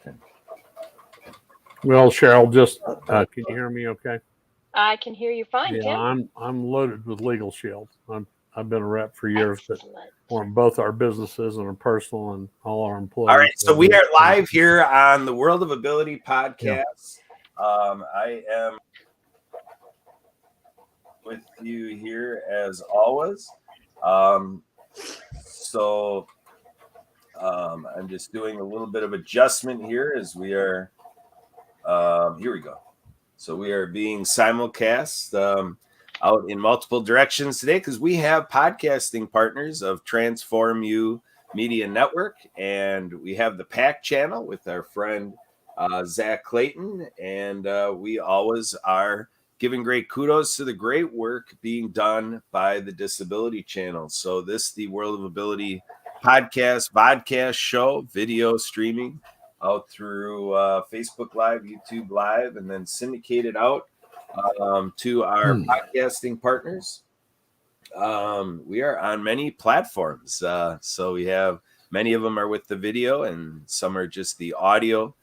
working. Well, Sheryl, just can you hear me okay? I can hear you fine, Yeah, Tim. I'm loaded with LegalShield. I've been a rep for years, Excellent. but on both our businesses and our personal and all our employees. All right, so we are live here on the World of Ability podcast. I am with you here as always. I'm just doing a little bit of adjustment here as we are. Here we go. So we are being simulcast out in multiple directions today because we have podcasting partners of Transform You Media Network, and we have the PAC channel with our friend Zach Clayton, and we always are giving great kudos to the great work being done by the Disability Channel. So the World of Ability vodcast show, video streaming out through Facebook Live, YouTube Live, and then syndicated out to our podcasting partners. We are on many platforms. So we have many of them are with the video and some are just the audio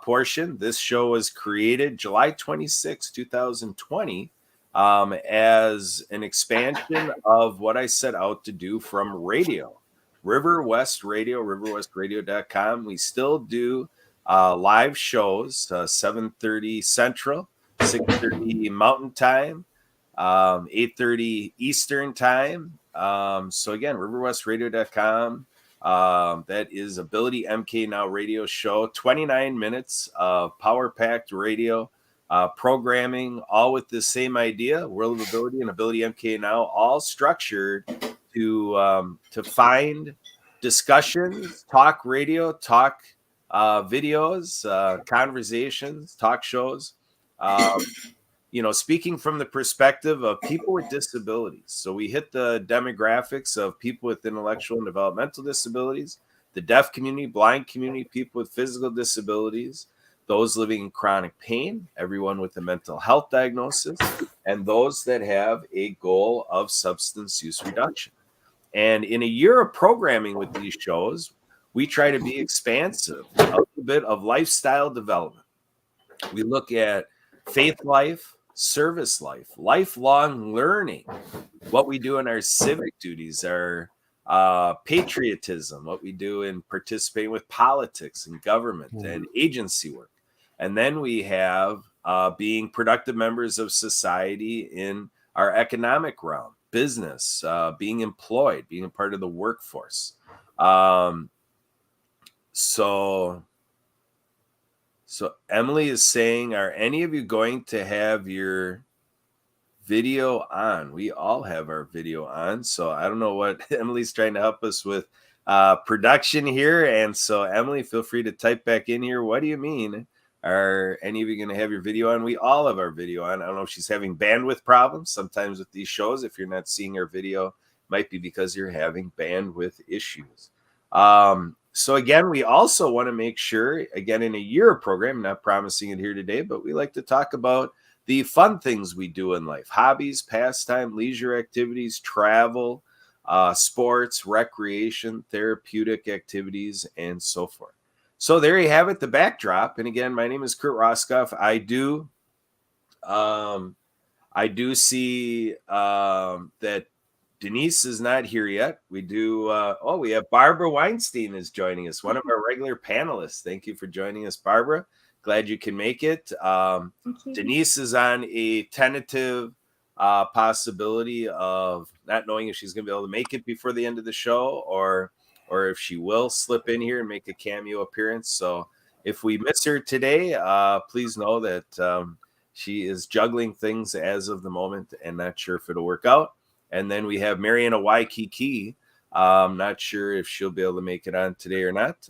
portion. This show was created July 26, 2020 as an expansion of what I set out to do from radio. River West Radio, riverwestradio.com. We still do live shows, 7:30 Central, 6:30 Mountain Time, 8:30 Eastern Time. So again, riverwestradio.com. That is Ability MK Now radio show, 29 minutes of power-packed radio programming, all with the same idea, World of Ability and Ability MK Now, all structured to find discussions, talk radio, talk videos, conversations, talk shows, speaking from the perspective of people with disabilities. So we hit the demographics of people with intellectual and developmental disabilities, the deaf community, blind community, people with physical disabilities, those living in chronic pain, everyone with a mental health diagnosis, and those that have a goal of substance use reduction. And in a year of programming with these shows, we try to be expansive, a little bit of lifestyle development. We look at faith life, service life, lifelong learning, what we do in our civic duties, our patriotism, what we do in participating with politics and government and agency work. And then we have being productive members of society in our economic realm, business, being employed, being a part of the workforce. So Emily is saying, are any of you going to have your video on? We all have our video on. So I don't know what Emily's trying to help us with production here. And so Emily, feel free to type back in here. What do you mean? Are any of you going to have your video on? We all have our video on. I don't know if she's having bandwidth problems. Sometimes with these shows, if you're not seeing our video, it might be because you're having bandwidth issues. So again, we also want to make sure, again, in a year program, not promising it here today, but we like to talk about the fun things we do in life, hobbies, pastime, leisure activities, travel, sports, recreation, therapeutic activities, and so forth. So there you have it, the backdrop. And again, my name is Kurt Roskopf. I do see that Denise is not here yet. We do. We have Barbara Weinstein is joining us, one of our regular panelists. Thank you for joining us, Barbara. Glad you can make it. Denise is on a tentative possibility of not knowing if she's going to be able to make it before the end of the show or if she will slip in here and make a cameo appearance. So if we miss her today, please know that she is juggling things as of the moment and not sure if it'll work out. And then we have Mariana Waikiki. I'm not sure if she'll be able to make it on today or not.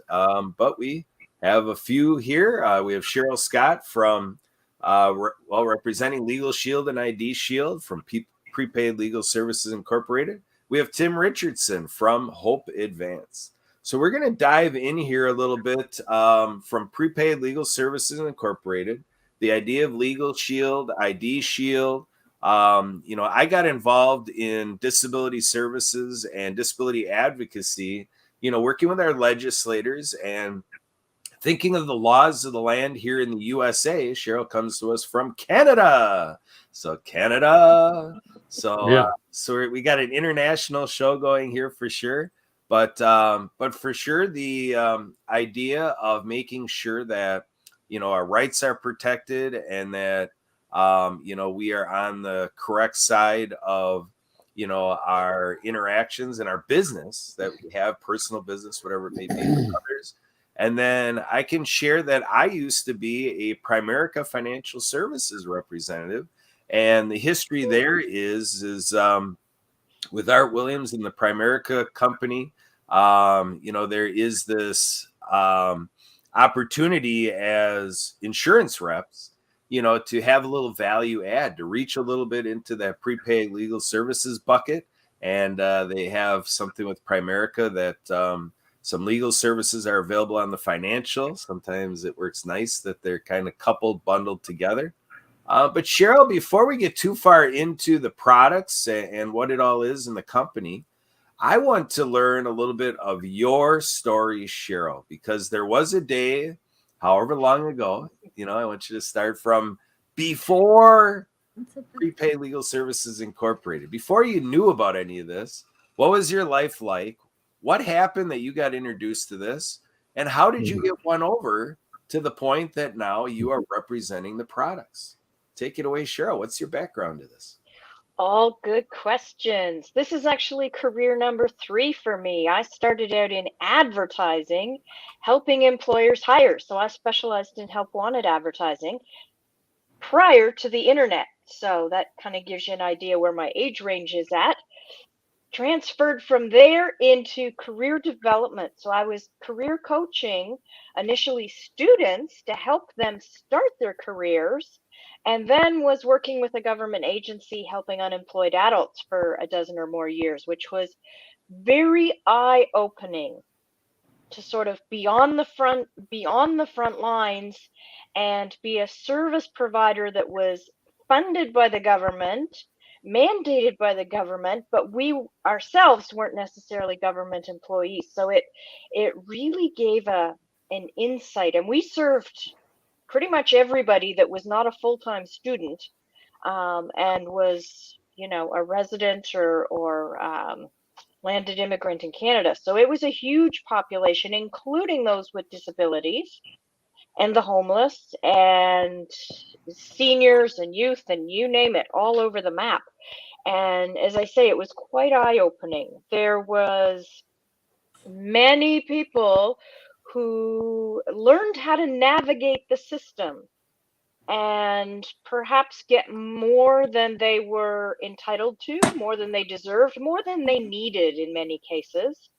But we have a few here. We have Sheryl Scott from, representing LegalShield and ID Shield from Prepaid Legal Services Incorporated. We have Tim Richardson from Hope Advance. So we're going to dive in here a little bit from Prepaid Legal Services Incorporated, the idea of LegalShield, ID Shield. I got involved in disability services and disability advocacy, working with our legislators and thinking of the laws of the land here in the USA, Sheryl comes to us from Canada. So Canada. So Yeah. so we got an international show going here for sure. But for sure, the idea of making sure that our rights are protected and that we are on the correct side of our interactions and our business that we have, personal business, whatever it may be with others. And then I can share that I used to be a Primerica Financial Services representative, and the history there is with Art Williams and the Primerica company. There is this opportunity as insurance reps, to have a little value add, to reach a little bit into that prepaid legal services bucket. And they have something with Primerica that some legal services are available on the financial. Sometimes it works nice that they're kind of coupled, bundled together. But Sheryl, before we get too far into the products and what it all is in the company, I want to learn a little bit of your story, Sheryl, because there was a day, however long ago, I want you to start from before Prepaid Legal Services Incorporated. Before you knew about any of this, what was your life like? What happened that you got introduced to this? And how did you get won over to the point that now you are representing the products? Take it away, Sheryl. What's your background to this? All good questions. This is actually career number 3 for me. I started out in advertising, helping employers hire. So I specialized in help wanted advertising prior to the internet. So that kind of gives you an idea where my age range is at. Transferred from there into career development. So I was career coaching initially students to help them start their careers, and then was working with a government agency helping unemployed adults for a dozen or more years, which was very eye-opening to sort of beyond the front lines and be a service provider that was funded by the government, mandated by the government, but we ourselves weren't necessarily government employees. So it really gave an insight, and we served pretty much everybody that was not a full-time student, and was a resident or landed immigrant in Canada. So it was a huge population, including those with disabilities and the homeless and seniors and youth and you name it, all over the map. And as I say, it was quite eye-opening. There was many people who learned how to navigate the system and perhaps get more than they were entitled to, more than they deserved, more than they needed in many cases.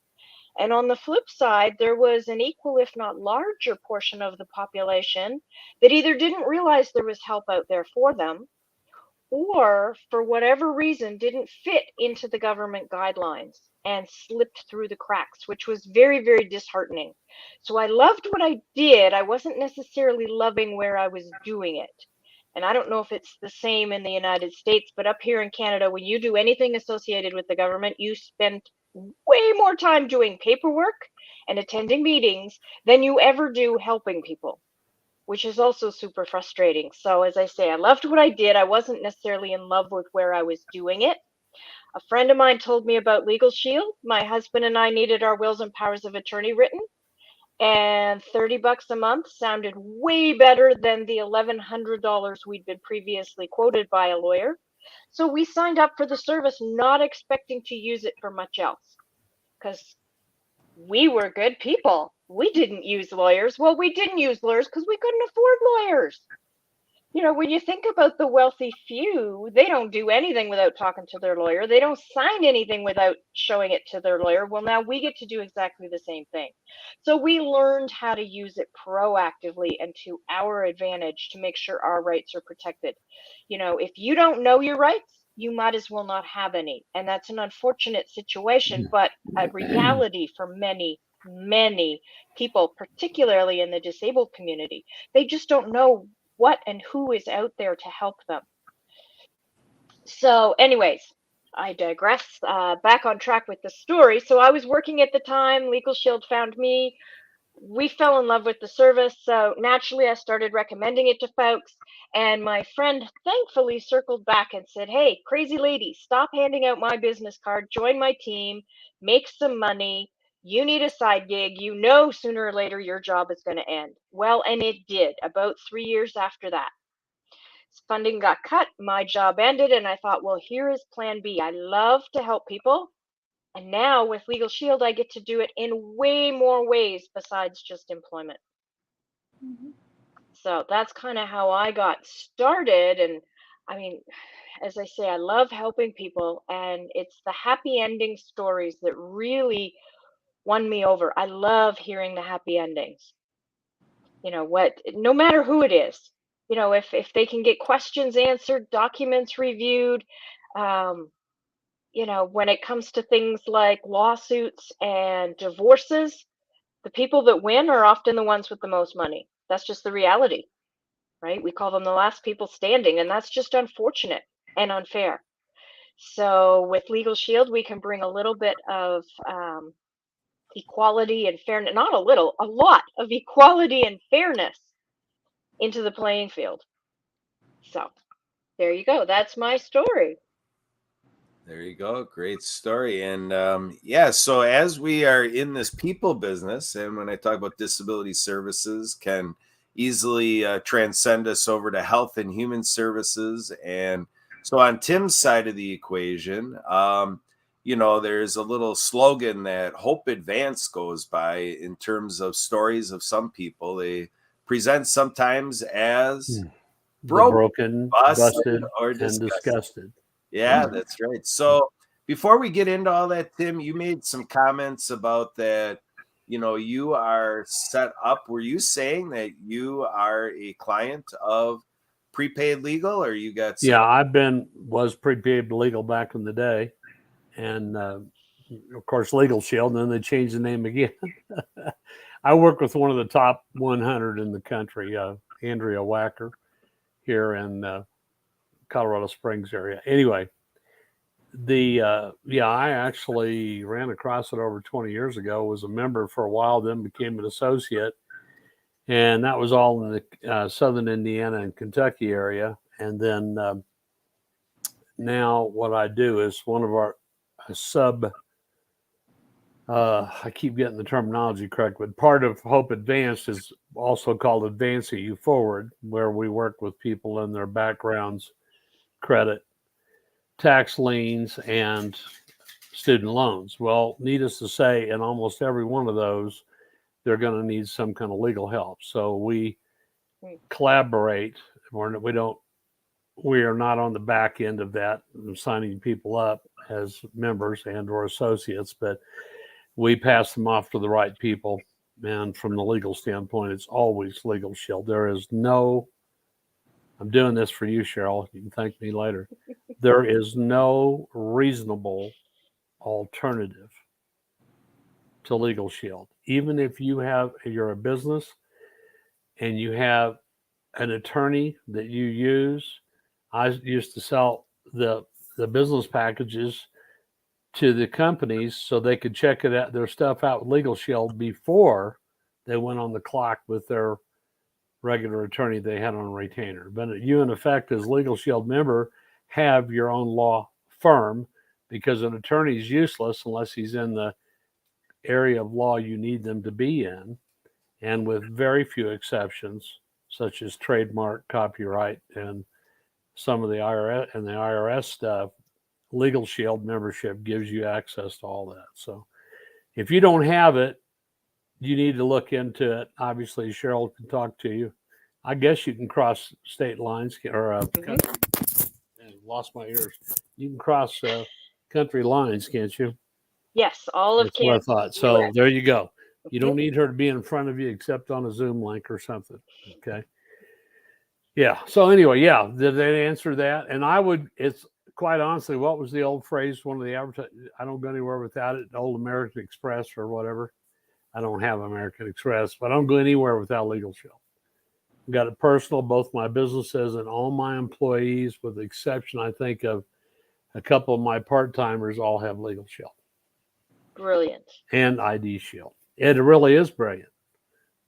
And on the flip side, there was an equal, if not larger, portion of the population that either didn't realize there was help out there for them, or for whatever reason didn't fit into the government guidelines and slipped through the cracks, which was very, very disheartening. So I loved what I did. I wasn't necessarily loving where I was doing it. And I don't know if it's the same in the United States, but up here in Canada, when you do anything associated with the government, you spend way more time doing paperwork and attending meetings than you ever do helping people, which is also super frustrating. So as I say, I loved what I did. I wasn't necessarily in love with where I was doing it. A friend of mine told me about LegalShield. My husband and I needed our wills and powers of attorney written, and $30 a month sounded way better than the $1,100 we'd been previously quoted by a lawyer. So we signed up for the service, not expecting to use it for much else, because we were good people. We didn't use lawyers. Well, we didn't use lawyers because we couldn't afford lawyers. When you think about the wealthy few, they don't do anything without talking to their lawyer. They don't sign anything without showing it to their lawyer. Well, now we get to do exactly the same thing. So we learned how to use it proactively and to our advantage to make sure our rights are protected. If you don't know your rights, you might as well not have any. And that's an unfortunate situation, but a reality for many, many people, particularly in the disabled community. They just don't know what and who is out there to help them. So anyways, I digress. Back on track with the story. So I was working at the time. LegalShield found me. we fell in love with the service. So naturally, I started recommending it to folks. And my friend thankfully circled back and said, "Hey, crazy lady, stop handing out my business card, join my team, make some money. You need a side gig. You know, sooner or later, your job is going to end." Well, and it did about 3 years after that. Funding got cut, my job ended, and I thought, well, here is plan B. I love to help people. And now with LegalShield, I get to do it in way more ways besides just employment. So that's kind of how I got started. And I mean, as I say, I love helping people, and it's the happy ending stories that really won me over. I love hearing the happy endings. No matter who it is, if they can get questions answered, documents reviewed, um, when it comes to things like lawsuits and divorces, the people that win are often the ones with the most money. That's just the reality, right? We call them the last people standing, and that's just unfortunate and unfair. So with LegalShield, we can bring a little bit of equality and fairness, not a little, a lot of equality and fairness into the playing field. So there you go. That's my story. There you go. Great story. And yeah, so as we are in this people business, and when I talk about disability services, can easily transcend us over to health and human services. And so on Tim's side of the equation, there's a little slogan that Hope Advance goes by in terms of stories of some people. They present sometimes as broken, busted, or and disgusted. Yeah, that's right. So before we get into all that, Tim, you made some comments about that. You are set up. Were you saying that you are a client of Prepaid Legal, or you got some? Yeah, was Prepaid Legal back in the day, and of course LegalShield, and then they changed the name again. I work with one of the top 100 in the country, Andrea Wacker, here in Colorado Springs area. Anyway, I actually ran across it over 20 years ago, was a member for a while, then became an associate. And that was all in the southern Indiana and Kentucky area. And then now what I do is one of our sub, I keep getting the terminology correct, but part of Hope Advanced is also called Advancing You Forward, where we work with people in their backgrounds, credit, tax liens, and student loans. Well, needless to say, in almost every one of those, they're going to need some kind of legal help. So we collaborate. We are not on the back end of that, signing people up as members and or associates, but we pass them off to the right people. And from the legal standpoint, it's always LegalShield. There is no, I'm doing this for you, Sheryl. You can thank me later. There is no reasonable alternative to LegalShield. Even if you're a business and you have an attorney that you use. I used to sell the business packages to the companies so they could check their stuff out with LegalShield before they went on the clock with their regular attorney they had on retainer. But you, in effect, as LegalShield member, have your own law firm, because an attorney is useless unless he's in the area of law you need them to be in, and with very few exceptions, such as trademark, copyright, and some of the IRS stuff, LegalShield membership gives you access to all that. So if you don't have it, you need to look into it. Obviously, Sheryl can talk to you. I guess you can cross state lines or country. Lost my ears. You can cross country lines, can't you? Yes, all of Canada. That's what I thought. So there you go. You don't need her to be in front of you except on a Zoom link or something. Okay. Yeah. So anyway, yeah, did they answer that? And it's quite honestly, what was the old phrase? One of the I don't go anywhere without it. Old American Express or whatever. I don't have American Express, but I don't go anywhere without LegalShield. I've got it personal, both my businesses and all my employees, with the exception, I think, of a couple of my part-timers, all have LegalShield. Brilliant. And ID Shield. It really is brilliant.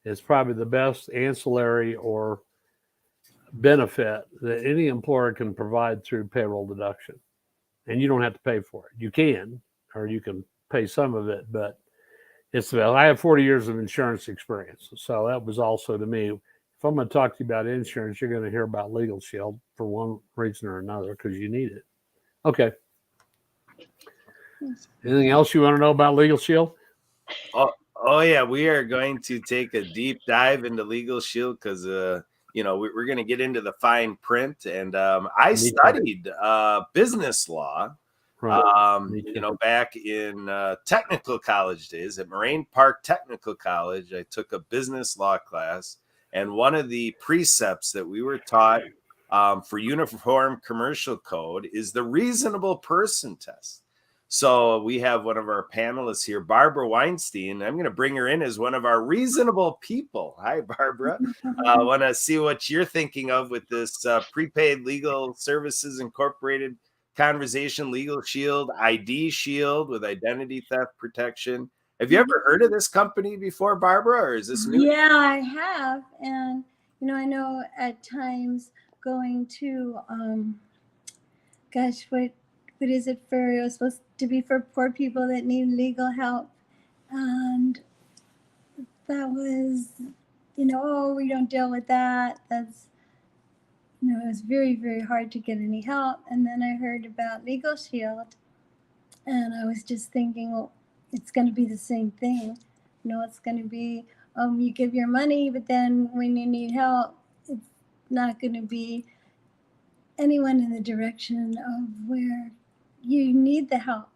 is probably the best ancillary or benefit that any employer can provide through payroll deduction. And you don't have to pay for it. You can, or you can pay some of it, but it's well, I have 40 years of insurance experience. So that was also to me, if I'm going to talk to you about insurance, you're going to hear about LegalShield for one reason or another because you need it. Okay. Anything else you want to know about LegalShield? Oh yeah, we are going to take a deep dive into LegalShield because we're going to get into the fine print. And I studied business law, right. Back in technical college days at Moraine Park Technical College. I took a business law class, and one of the precepts that we were taught for Uniform Commercial Code is the reasonable person test. So we have one of our panelists here, Barbara Weinstein. I'm going to bring her in as one of our reasonable people. Hi, Barbara. I want to see what you're thinking of with this Prepaid Legal Services Incorporated conversation, LegalShield, ID Shield with identity theft protection. Have you ever heard of this company before, Barbara, or is this new? Yeah, I have. And, I know at times going to, what is it for? It was supposed to be for poor people that need legal help. And that was, oh, we don't deal with that. That's, it was very, very hard to get any help. And then I heard about LegalShield, and I was just thinking, well, it's going to be the same thing. It's going to be, you give your money, but then when you need help, it's not going to be anyone in the direction of where you need the help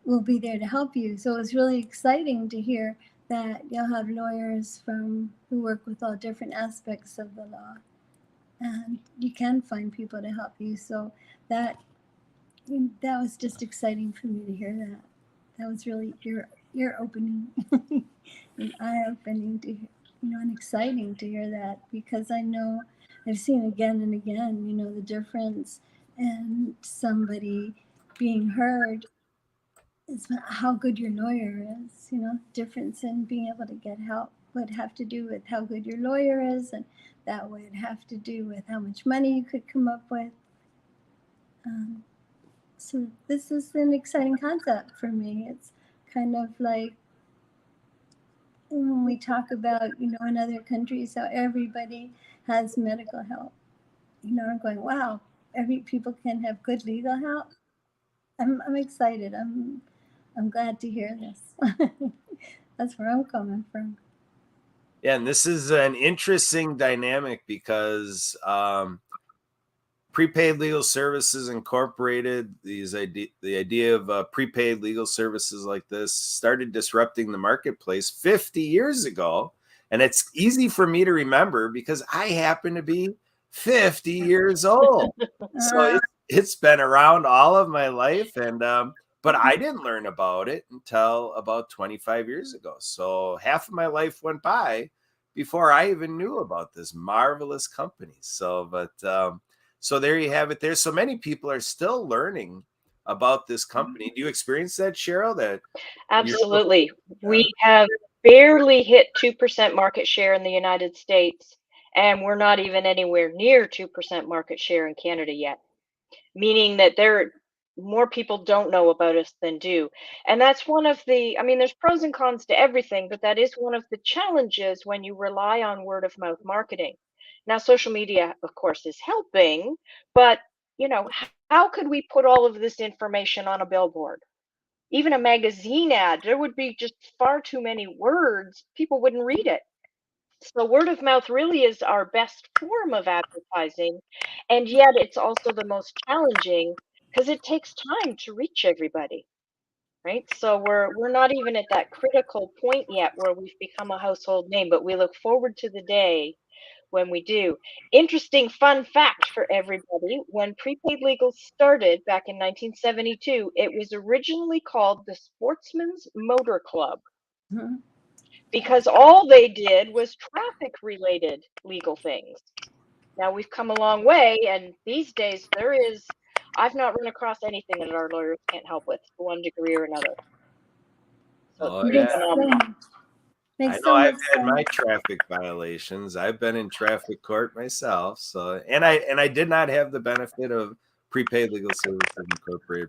will be there to help you. So it's really exciting to hear that you'll have lawyers who work with all different aspects of the law, and you can find people to help you. So that was just exciting for me to hear that. That was really ear opening and eye opening to hear, and exciting to hear that, because I know I've seen again and again, the difference in somebody being heard is how good your lawyer is. Difference in being able to get help would have to do with how good your lawyer is, and that would have to do with how much money you could come up with. So this is an exciting concept for me. It's kind of like when we talk about, in other countries, how everybody has medical help. I'm going, wow, people can have good legal help. I'm excited. I'm glad to hear this. That's where I'm coming from. Yeah, and this is an interesting dynamic because Prepaid Legal Services Incorporated, the idea of prepaid legal services like this started disrupting the marketplace 50 years ago. And it's easy for me to remember because I happen to be 50 years old. So it's been around all of my life. And but I didn't learn about it until about 25 years ago. So half of my life went by before I even knew about this marvelous company. So there you have it there. So many people are still learning about this company. Do you experience that, Sheryl? That absolutely. We have barely hit 2% market share in the United States, and we're not even anywhere near 2% market share in Canada yet, meaning that more people don't know about us than do. And that's one of the, there's pros and cons to everything, but that is one of the challenges when you rely on word of mouth marketing. Now, social media, of course, is helping, but how could we put all of this information on a billboard? Even a magazine ad, there would be just far too many words. People wouldn't read it. So word of mouth really is our best form of advertising, and yet it's also the most challenging because it takes time to reach everybody, right? So we're not even at that critical point yet where we've become a household name, but we look forward to the day when we do. Interesting fun fact for everybody, when prepaid legal started back in 1972, it was originally called the Sportsman's Motor Club. Mm-hmm. Because all they did was traffic related legal things. Now we've come a long way, and these days I've not run across anything that our lawyers can't help with to one degree or another. So yeah. Makes I know so I've much had my sense. traffic violations. I've been in traffic court myself. So, and I did not have the benefit of prepaid legal services incorporated,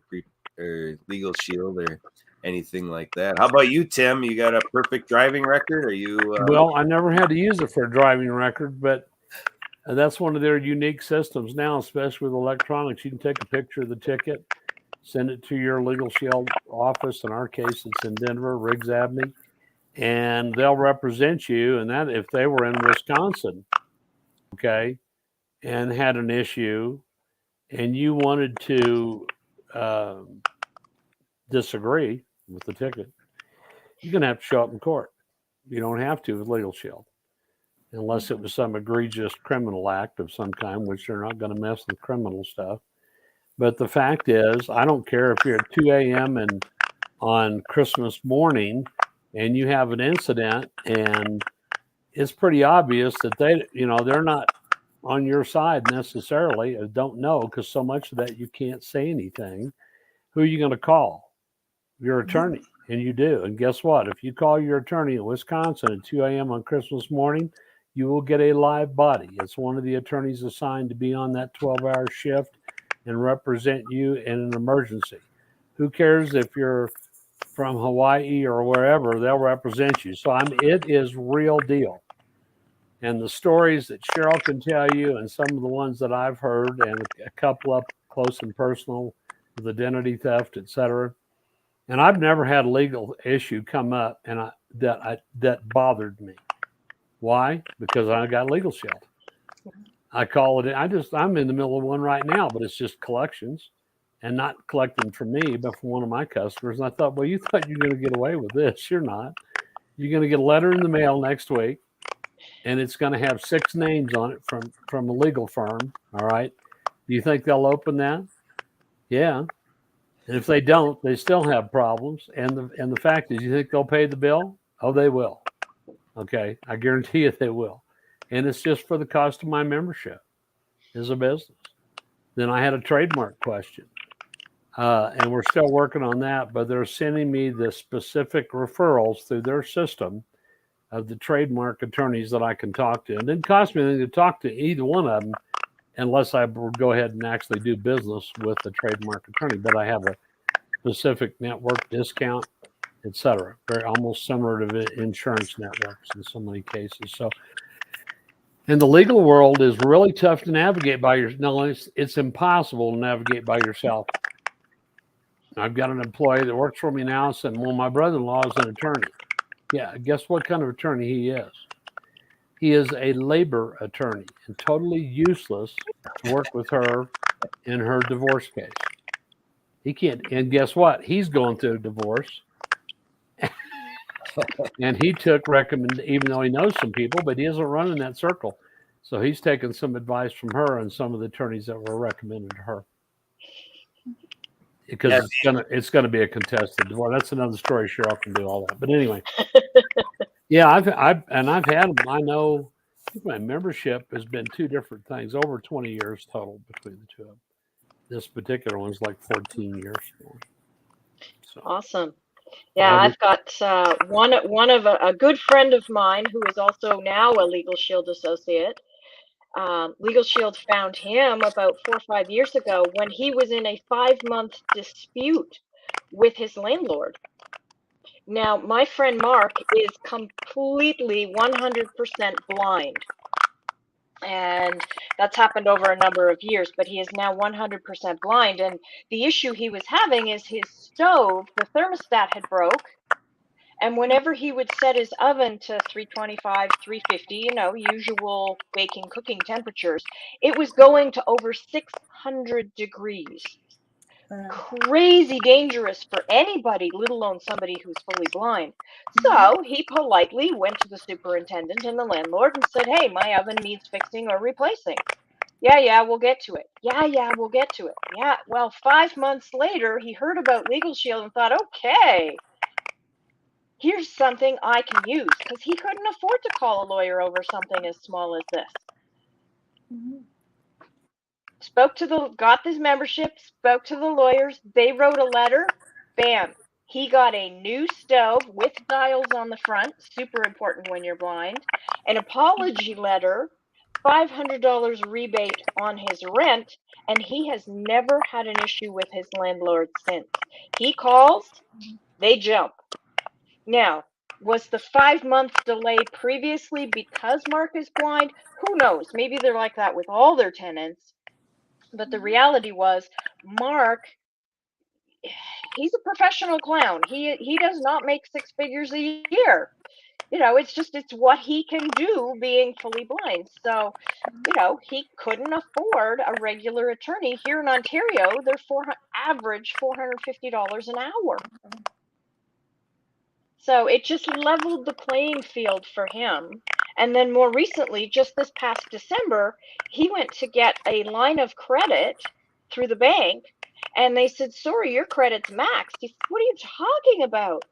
or LegalShield or anything like that. How about you, Tim? You got a perfect driving record? Are you? Well, I never had to use it for a driving record, but that's one of their unique systems now, especially with electronics. You can take a picture of the ticket, send it to your LegalShield office. In our case, it's in Denver, Riggs Avenue, and they'll represent you. And that if they were in Wisconsin, okay, and had an issue, and you wanted to disagree with the ticket, you're going to have to show up in court. You don't have to with LegalShield, unless it was some egregious criminal act of some kind, which they're not going to mess with criminal stuff. But the fact is, I don't care if you're at 2 a.m. and on Christmas morning and you have an incident, and it's pretty obvious that they're not on your side necessarily, or don't know, because so much of that you can't say anything. Who are you going to call? Your attorney. And you do. And guess what? If you call your attorney in Wisconsin at 2 a.m. on Christmas morning, you will get a live body. It's one of the attorneys assigned to be on that 12-hour shift and represent you in an emergency. Who cares if you're from Hawaii or wherever? They'll represent you. So it is real deal. And the stories that Sheryl can tell you, and some of the ones that I've heard, and a couple up close and personal with identity theft, etc. And I've never had a legal issue come up that bothered me. Why? Because I got LegalShield. I call it. I'm in the middle of one right now, but it's just collections, and not collecting from me, but from one of my customers. And I thought, well, you thought you're going to get away with this? You're not. You're going to get a letter in the mail next week, and it's going to have 6 names on it from a legal firm. All right. Do you think they'll open that? Yeah. And if they don't, they still have problems. And the fact is, you think they'll pay the bill? Oh, they will. Okay, I guarantee you they will. And it's just for the cost of my membership as a business. Then I had a trademark question, and we're still working on that. But they're sending me the specific referrals through their system of the trademark attorneys that I can talk to. And it didn't cost me anything to talk to either one of them, unless I would go ahead and actually do business with the trademark attorney. But I have a specific network discount, etc. Very almost similar to insurance networks in so many cases. So, and the legal world is really tough to navigate by yourself. No, it's impossible to navigate by yourself. I've got an employee that works for me now saying, well, my brother-in-law is an attorney. Yeah, guess what kind of attorney he is? He is a labor attorney and totally useless to work with her in her divorce case. He can't. And guess what? He's going through a divorce. And he took even though he knows some people, but he isn't running that circle. So he's taken some advice from her and some of the attorneys that were recommended to her. Because it's gonna be a contested divorce. That's another story. Sheryl can do all that. But anyway, yeah, I've had them. I know. I think my membership has been 2 different things, over 20 years total between the 2 of them. This particular one's like 14 years. So. Awesome. Yeah, I've got one of a good friend of mine who is also now a LegalShield associate. LegalShield found him about 4 or 5 years ago when he was in a 5-month dispute with his landlord. Now, my friend Mark is completely 100% blind. And that's happened over a number of years, but he is now 100% blind. And the issue he was having is his stove, the thermostat had broke. And whenever he would set his oven to 325, 350, usual baking, cooking temperatures, it was going to over 600 degrees. Crazy dangerous for anybody, let alone somebody who's fully blind. So he politely went to the superintendent and the landlord and said, hey, my oven needs fixing or replacing. Yeah, we'll get to it. Yeah, we'll get to it. Yeah, well, 5 months later, he heard about LegalShield and thought, okay, here's something I can use, because he couldn't afford to call a lawyer over something as small as this. Got this membership, spoke to the lawyers, they wrote a letter, bam, He got a new stove with dials on the front, super important when you're blind, an apology letter, $500 rebate on his rent, and he has never had an issue with his landlord since. He calls, they jump. Now, was the 5-month delay previously because Mark is blind? Who knows? Maybe they're like that with all their tenants. But the reality was, Mark, he's a professional clown. He does not make 6 figures a year. It's what he can do being fully blind. So, he couldn't afford a regular attorney. Here in Ontario, they're average $450 an hour. So it just leveled the playing field for him. And then more recently, just this past December, he went to get a line of credit through the bank, and they said, sorry, your credit's maxed. He said, what are you talking about?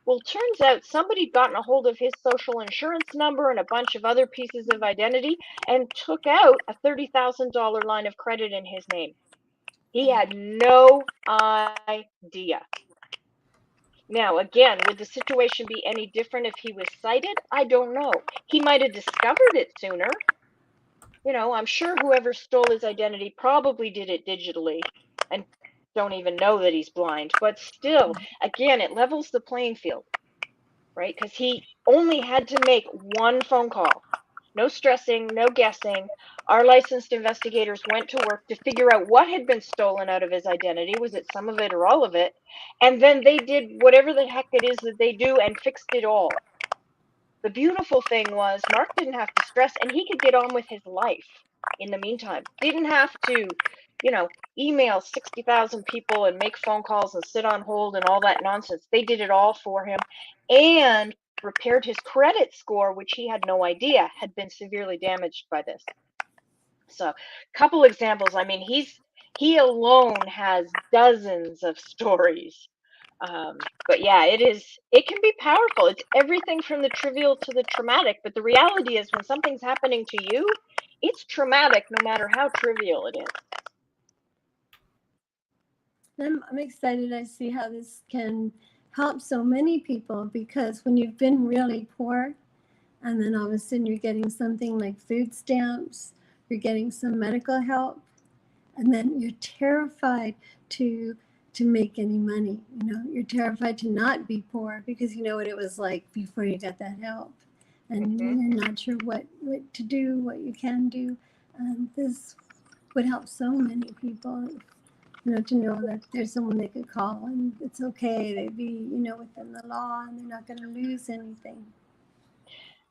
Well, turns out somebody'd gotten a hold of his social insurance number and a bunch of other pieces of identity and took out a $30,000 line of credit in his name. He had no idea. Now, again, would the situation be any different if he was cited? I don't know. He might have discovered it sooner. I'm sure whoever stole his identity probably did it digitally and don't even know that he's blind. But still, again, it levels the playing field, right? Because he only had to make one phone call. No stressing, no guessing. Our licensed investigators went to work to figure out what had been stolen out of his identity. Was it some of it or all of it? And then they did whatever the heck it is that they do and fixed it all. The beautiful thing was Mark didn't have to stress, and he could get on with his life in the meantime. Didn't have to, email 60,000 people and make phone calls and sit on hold and all that nonsense. They did it all for him and repaired his credit score, which he had no idea had been severely damaged by this. So, a couple examples. I mean, he alone has dozens of stories. But yeah, it can be powerful. It's everything from the trivial to the traumatic. But the reality is when something's happening to you, it's traumatic no matter how trivial it is. I'm excited. I see how this can help so many people, because when you've been really poor and then all of a sudden you're getting something like food stamps, you're getting some medical help, and then you're terrified to make any money. You're terrified to not be poor because you know what it was like before you got that help, and you're not sure what to do, what you can do. This would help so many people, to know that there's someone they could call and it's okay. They'd be, within the law and they're not going to lose anything.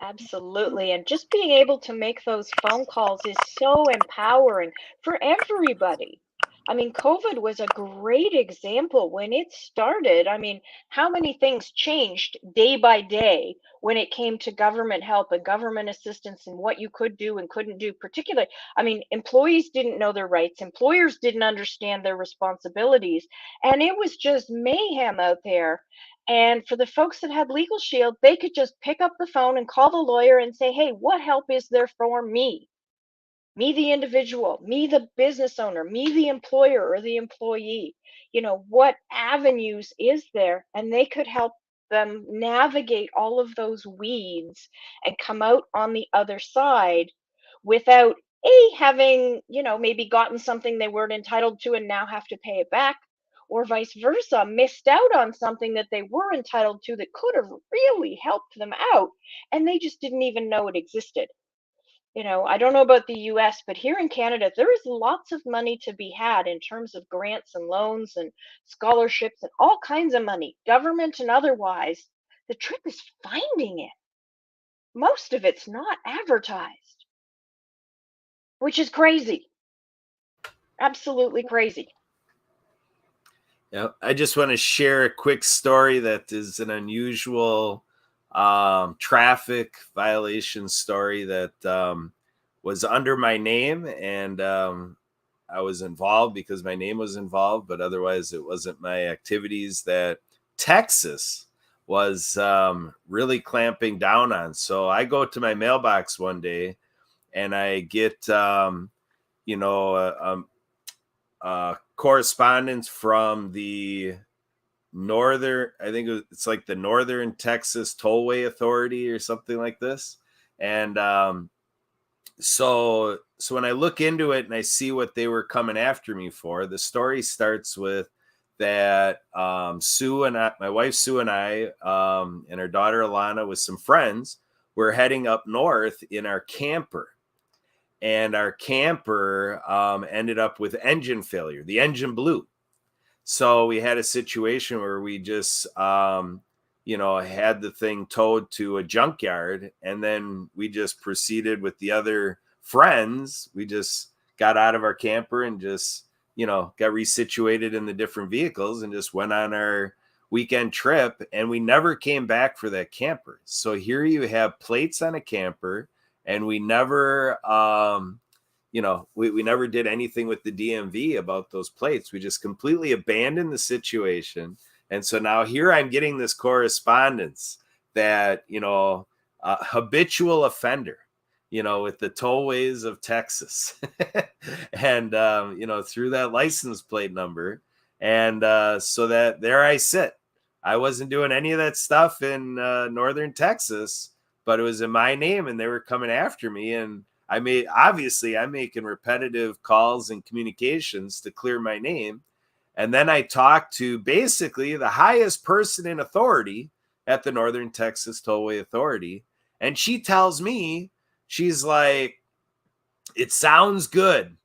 Absolutely. And just being able to make those phone calls is so empowering for everybody. I mean, COVID was a great example when it started. I mean, how many things changed day by day when it came to government help and government assistance and what you could do and couldn't do, particularly. I mean, employees didn't know their rights. Employers didn't understand their responsibilities. And it was just mayhem out there. And for the folks that had LegalShield, they could just pick up the phone and call the lawyer and say, hey, what help is there for me? Me, the individual, me, the business owner, me, the employer or the employee. What avenues is there? And they could help them navigate all of those weeds and come out on the other side without having, maybe gotten something they weren't entitled to and now have to pay it back, or vice versa, missed out on something that they were entitled to that could have really helped them out, and they just didn't even know it existed. I don't know about the US, but here in Canada, there is lots of money to be had in terms of grants and loans and scholarships and all kinds of money, government and otherwise. The trick is finding it. Most of it's not advertised, which is crazy. Absolutely crazy. Yeah, I just want to share a quick story that is an unusual traffic violation story that was under my name, and I was involved because my name was involved, but otherwise it wasn't my activities that Texas was really clamping down on. So I go to my mailbox one day and I get correspondence from the I think it's like the Northern Texas Tollway Authority or something like this. And so when I look into it and I see what they were coming after me for, the story starts with that Sue and I, my wife Sue and I, and our daughter Alana with some friends were heading up north in our camper. And our camper ended up with engine failure. The engine blew. So we had a situation where we just, had the thing towed to a junkyard. And then we just proceeded with the other friends. We just got out of our camper and just, got resituated in the different vehicles and just went on our weekend trip. And we never came back for that camper. So here you have plates on a camper. And we never, we never did anything with the DMV about those plates. We just completely abandoned the situation. And so now here I'm getting this correspondence that, a habitual offender, with the tollways of Texas and, through that license plate number. And so that there I sit. I wasn't doing any of that stuff in Northern Texas, but it was in my name and they were coming after me. And I'm making repetitive calls and communications to clear my name. And then I talked to basically the highest person in authority at the Northern Texas Tollway Authority. And she tells me, she's like, it sounds good,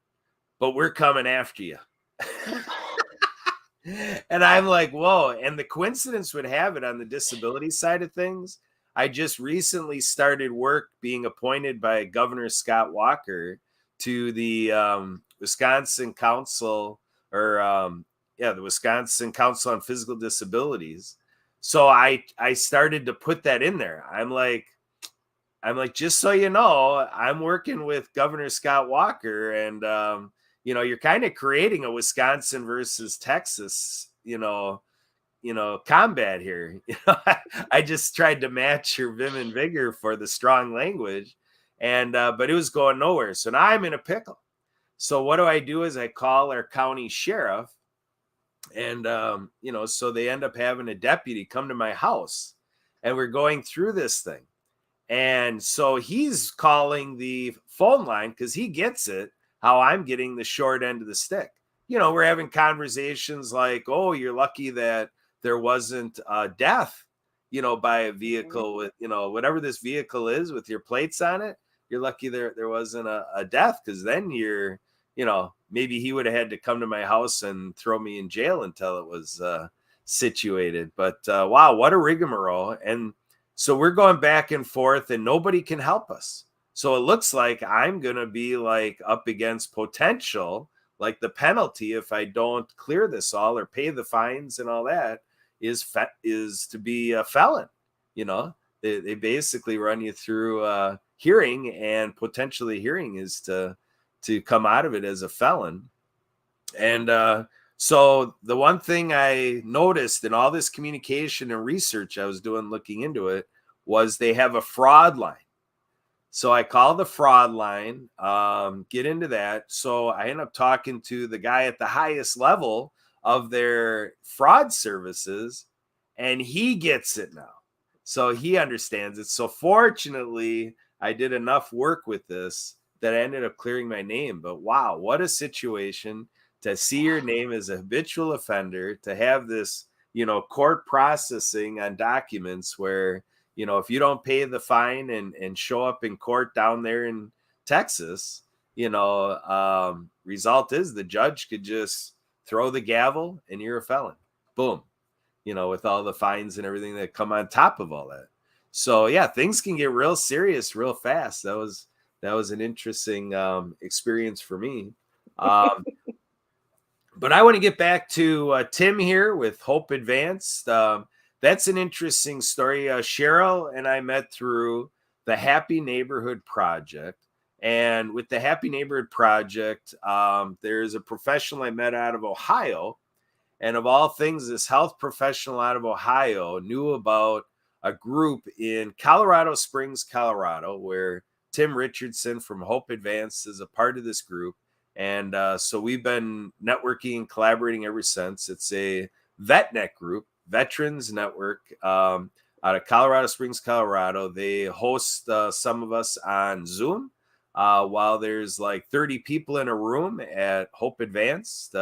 but we're coming after you. And I'm like, whoa. And the coincidence would have it on the disability side of things. I just recently started work being appointed by Governor Scott Walker to the Wisconsin Council the Wisconsin Council on Physical Disabilities. So I started to put that in there. I'm like, just so you know, I'm working with Governor Scott Walker and, you're kind of creating a Wisconsin versus Texas, combat here. I just tried to match your vim and vigor for the strong language and, but it was going nowhere. So now I'm in a pickle. So what do? Is I call our county sheriff and, so they end up having a deputy come to my house and we're going through this thing. And so he's calling the phone line because he gets it, how I'm getting the short end of the stick. We're having conversations like, oh, you're lucky that there wasn't a death, by a vehicle with, whatever this vehicle is with your plates on it. You're lucky there wasn't a death because then you're, maybe he would have had to come to my house and throw me in jail until it was situated. But wow, what a rigmarole. And so we're going back and forth and nobody can help us. So it looks like I'm going to be like up against potential, like the penalty if I don't clear this all or pay the fines and all that is to be a felon. They basically run you through hearing, and potentially hearing is to come out of it as a felon. And so the one thing I noticed in all this communication and research I was doing looking into it was they have a fraud line. So I call the fraud line, get into that. So I end up talking to the guy at the highest level of their fraud services, and he gets it now. So he understands it. So fortunately, I did enough work with this that I ended up clearing my name. But wow, what a situation to see your name as a habitual offender, to have this, court processing on documents where, if you don't pay the fine and show up in court down there in Texas, result is the judge could just throw the gavel and you're a felon. Boom. With all the fines and everything that come on top of all that. So yeah, things can get real serious real fast. That was an interesting experience for me. But I want to get back to Tim here with Hope Advanced. That's an interesting story. Sheryl and I met through the Happy Neighborhood Project. And with the Happy Neighborhood Project, there's a professional I met out of Ohio. And of all things, this health professional out of Ohio knew about a group in Colorado Springs, Colorado, where Tim Richardson from Hope Advanced is a part of this group. And so we've been networking and collaborating ever since. It's a VetNet group. Veterans Network out of Colorado Springs, Colorado. They host some of us on Zoom while there's like 30 people in a room at Hope Advanced.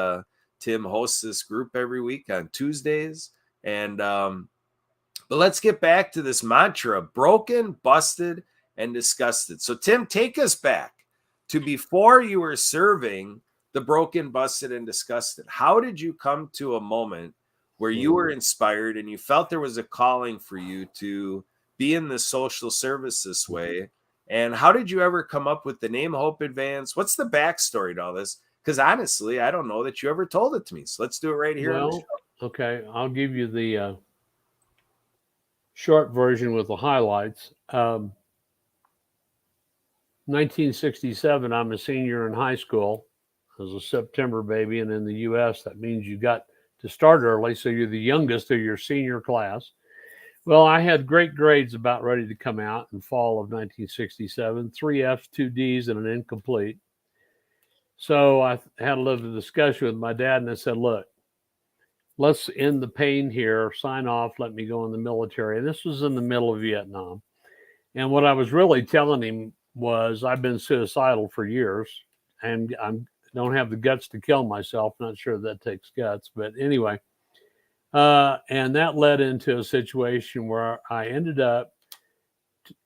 Tim hosts this group every week on Tuesdays. And but let's get back to this mantra: broken, busted, and disgusted. So Tim, take us back to before you were serving the broken, busted, and disgusted. How did you come to a moment where you were inspired and you felt there was a calling for you to be in the social service this way? And how did you ever come up with the name Hope Advance? What's the backstory to all this? Because honestly, I don't know that you ever told it to me. So let's do it right here. Well, okay, I'll give you the short version with the highlights. 1967, I'm a senior in high school. I was a September baby, and in the U.S., that means you got to start early, so you're the youngest of your senior class. Well, I had great grades about ready to come out in fall of 1967, 3 Fs, 2 Ds, and an incomplete. So I had a little discussion with my dad, and I said, look, let's end the pain here, sign off, let me go in the military. And this was in the middle of Vietnam. And what I was really telling him was I've been suicidal for years, and I don't have the guts to kill myself. Not sure that takes guts, but anyway. And that led into a situation where I ended up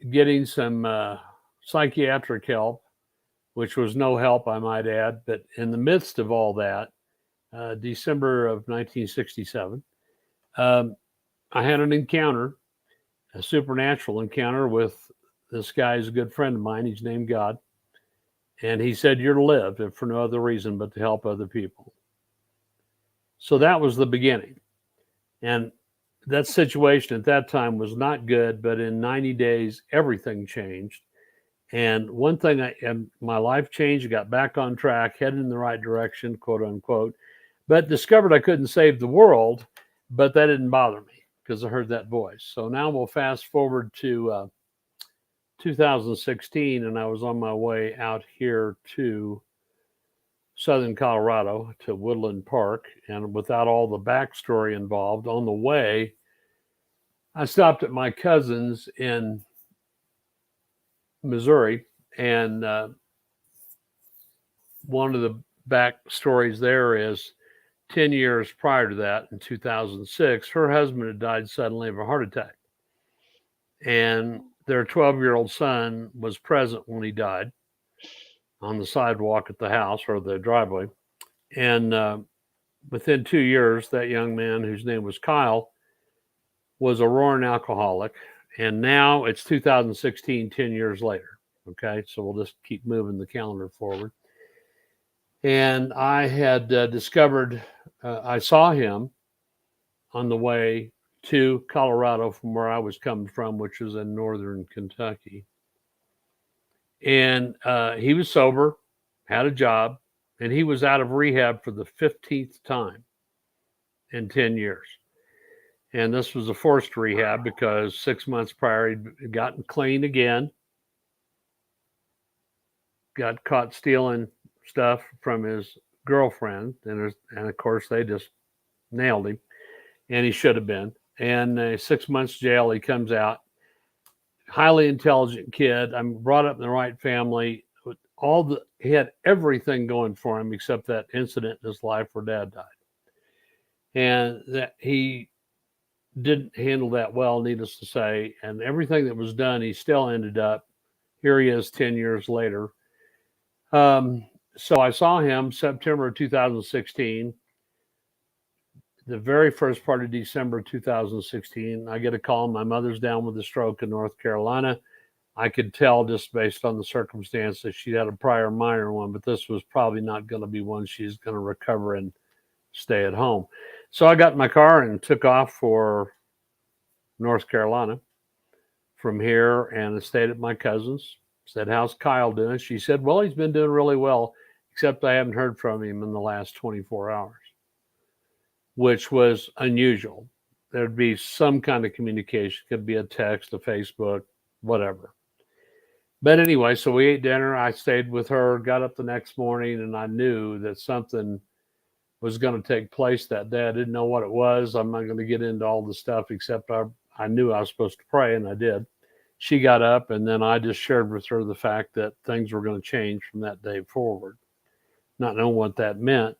getting some psychiatric help, which was no help, I might add. But in the midst of all that, December of 1967, I had an encounter, a supernatural encounter with this guy is a good friend of mine. He's named God. And he said, you're to live, if for no other reason but to help other people. So that was the beginning. And that situation at that time was not good, but in 90 days, everything changed. And one thing, and my life changed. I got back on track, headed in the right direction, quote unquote, but discovered I couldn't save the world, but that didn't bother me because I heard that voice. So now we'll fast forward to 2016, and I was on my way out here to Southern Colorado to Woodland Park. And without all the backstory involved, on the way, I stopped at my cousin's in Missouri. And one of the backstories there is 10 years prior to that, in 2006, her husband had died suddenly of a heart attack. And their 12-year-old son was present when he died on the sidewalk at the house or the driveway. And within 2 years, that young man, whose name was Kyle, was a roaring alcoholic. And now it's 2016, 10 years later. Okay, so we'll just keep moving the calendar forward. And I had discovered, I saw him on the way to Colorado from where I was coming from, which was in northern Kentucky. And he was sober, had a job, and he was out of rehab for the 15th time in 10 years. And this was a forced rehab because 6 months prior, he'd gotten clean again, got caught stealing stuff from his girlfriend. And of course, they just nailed him, and he should have been. And 6 months jail, he comes out. Highly intelligent kid. I'm brought up in the right family. He had everything going for him except that incident in his life where dad died. And that he didn't handle that well, needless to say. And everything that was done, he still ended up, here he is 10 years later. So I saw him September 2016. The very first part of December 2016, I get a call. My mother's down with a stroke in North Carolina. I could tell just based on the circumstances she had a prior minor one, but this was probably not going to be one she's going to recover and stay at home. So I got in my car and took off for North Carolina from here, and I stayed at my cousin's. Said, how's Kyle doing? She said, well, he's been doing really well, except I haven't heard from him in the last 24 hours. Which was unusual. There'd be some kind of communication. Could be a text, a Facebook, whatever. But anyway, so we ate dinner. I stayed with her, got up the next morning, and I knew that something was going to take place that day. I didn't know what it was. I'm not going to get into all the stuff, except I knew I was supposed to pray, and I did. She got up, and then I just shared with her the fact that things were going to change from that day forward, not knowing what that meant.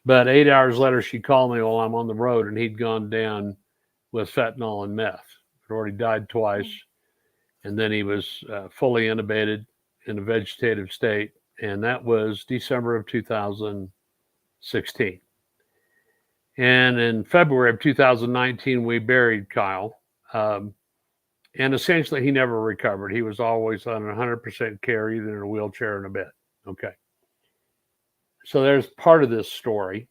But 8 hours later, she called me while I'm on the road, and he'd gone down with fentanyl and meth. He'd already died twice, and then he was fully intubated in a vegetative state, and that was December of 2016. And in February of 2019, we buried Kyle. And essentially, he never recovered. He was always on 100% care, either in a wheelchair or in a bed. Okay. So there's part of this story.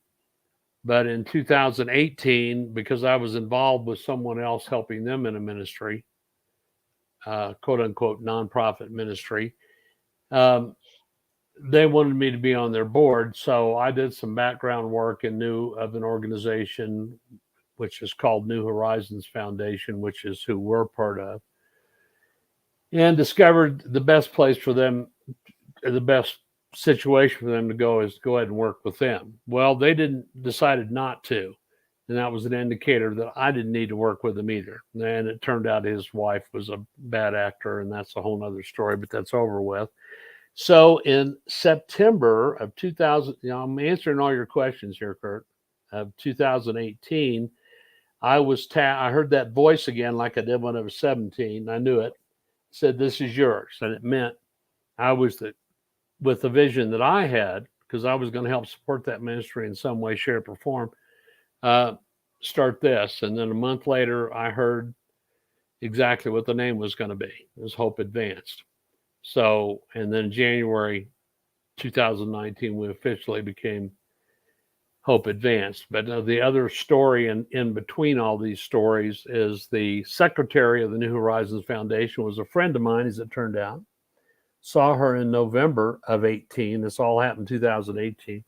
But in 2018, because I was involved with someone else helping them in a ministry, quote unquote, nonprofit ministry, they wanted me to be on their board. So I did some background work and knew of an organization which is called New Horizons Foundation, which is who we're part of, and discovered the best place for them, the best situation for them to go is to go ahead and work with them. Well, they decided not to. And that was an indicator that I didn't need to work with them either. And it turned out his wife was a bad actor, and that's a whole nother story, but that's over with. So in September of 2000, I'm answering all your questions here, Kurt, of 2018, I heard that voice again like I did when I was 17. I knew it. Said, "This is yours." And it meant I was with the vision that I had, because I was going to help support that ministry in some way, shape, or form, start this. And then a month later, I heard exactly what the name was going to be. It was Hope Advanced. So, and then January 2019, we officially became Hope Advanced. But the other story in between all these stories is the secretary of the New Horizons Foundation was a friend of mine, as it turned out. Saw her in November of 18. This all happened in 2018,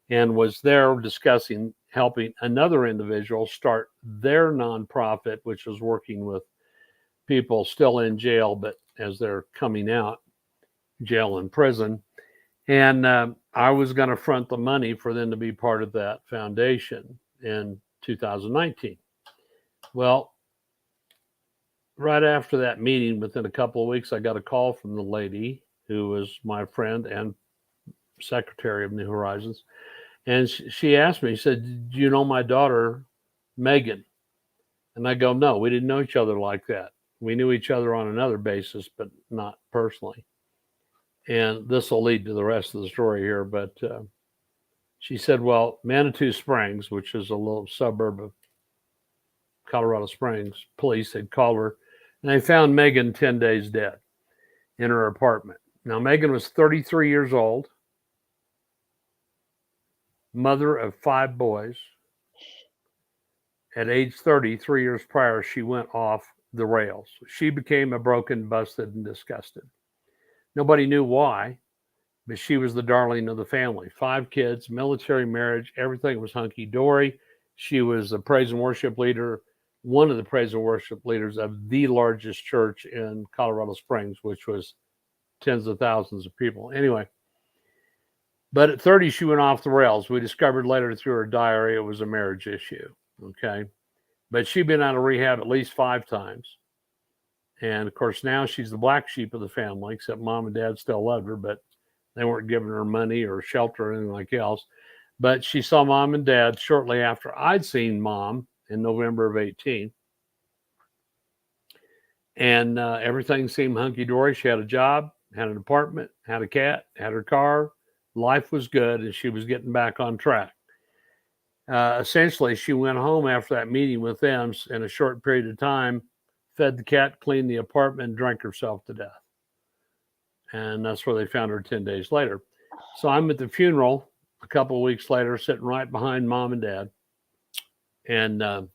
and was there discussing helping another individual start their nonprofit, which was working with people still in jail, but as they're coming out, jail and prison. And I was going to front the money for them to be part of that foundation in 2019. Well, right after that meeting, within a couple of weeks, I got a call from the lady who was my friend and secretary of New Horizons. And she asked me, she said, "Do you know my daughter, Megan?" And I go, "No, we didn't know each other like that. We knew each other on another basis, but not personally." And this will lead to the rest of the story here. But she said, "Well, Manitou Springs, which is a little suburb of Colorado Springs, police had called her, and they found Megan 10 days dead in her apartment." Now, Megan was 33 years old, mother of 5 boys. At age 30, 3 years prior, she went off the rails. She became a broken, busted, and disgusted. Nobody knew why, but she was the darling of the family. 5 kids, military marriage, everything was hunky-dory. She was a praise and worship leader, one of the praise and worship leaders of the largest church in Colorado Springs, which was tens of thousands of people. Anyway, but at 30, she went off the rails. We discovered later through her diary it was a marriage issue, okay? But she'd been out of rehab at least 5 times. And, of course, now she's the black sheep of the family, except mom and dad still loved her, but they weren't giving her money or shelter or anything like else. But she saw mom and dad shortly after I'd seen mom in November of 18. And everything seemed hunky-dory. She had a job, had an apartment, had a cat, had her car. Life was good, and she was getting back on track. Essentially, she went home after that meeting with them in a short period of time, fed the cat, cleaned the apartment, and drank herself to death. And that's where they found her 10 days later. So I'm at the funeral a couple of weeks later, sitting right behind mom and dad. And her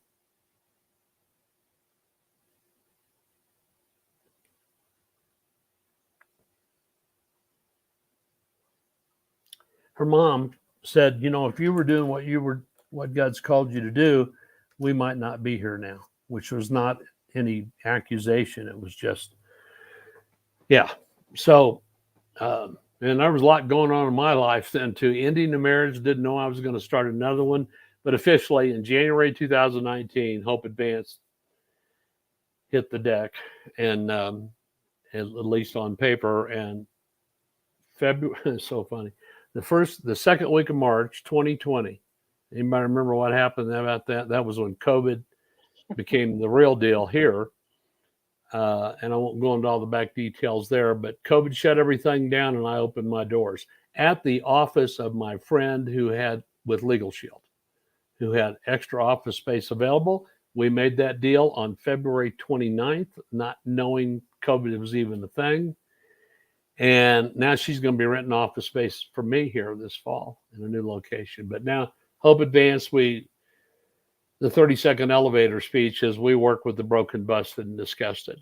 mom said, "You know, if you were doing what God's called you to do, we might not be here now," which was not any accusation. It was just, yeah. So And there was a lot going on in my life then too. Ending the marriage, didn't know I was going to start another one. But officially in January 2019, Hope Advanced hit the deck, and at least on paper. And February, it's so funny. The second week of March 2020. Anybody remember what happened about that? That was when COVID became the real deal here. And I won't go into all the back details there, but COVID shut everything down, and I opened my doors at the office of my friend who had with LegalShield, who had extra office space available. We made that deal on February 29th, not knowing COVID was even a thing. And now she's going to be renting office space for me here this fall in a new location. But now, Hope Advanced, the 30-second elevator speech is we work with the broken, busted, and disgusted.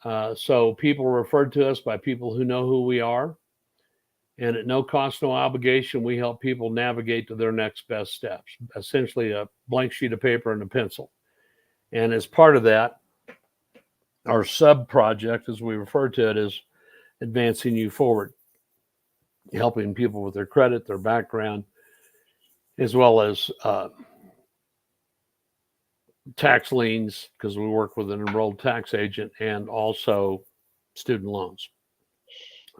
So people are referred to us by people who know who we are. And at no cost, no obligation, we help people navigate to their next best steps, essentially a blank sheet of paper and a pencil. And as part of that, our sub project, as we refer to it, is advancing you forward, helping people with their credit, their background, as well as tax liens, because we work with an enrolled tax agent, and also student loans.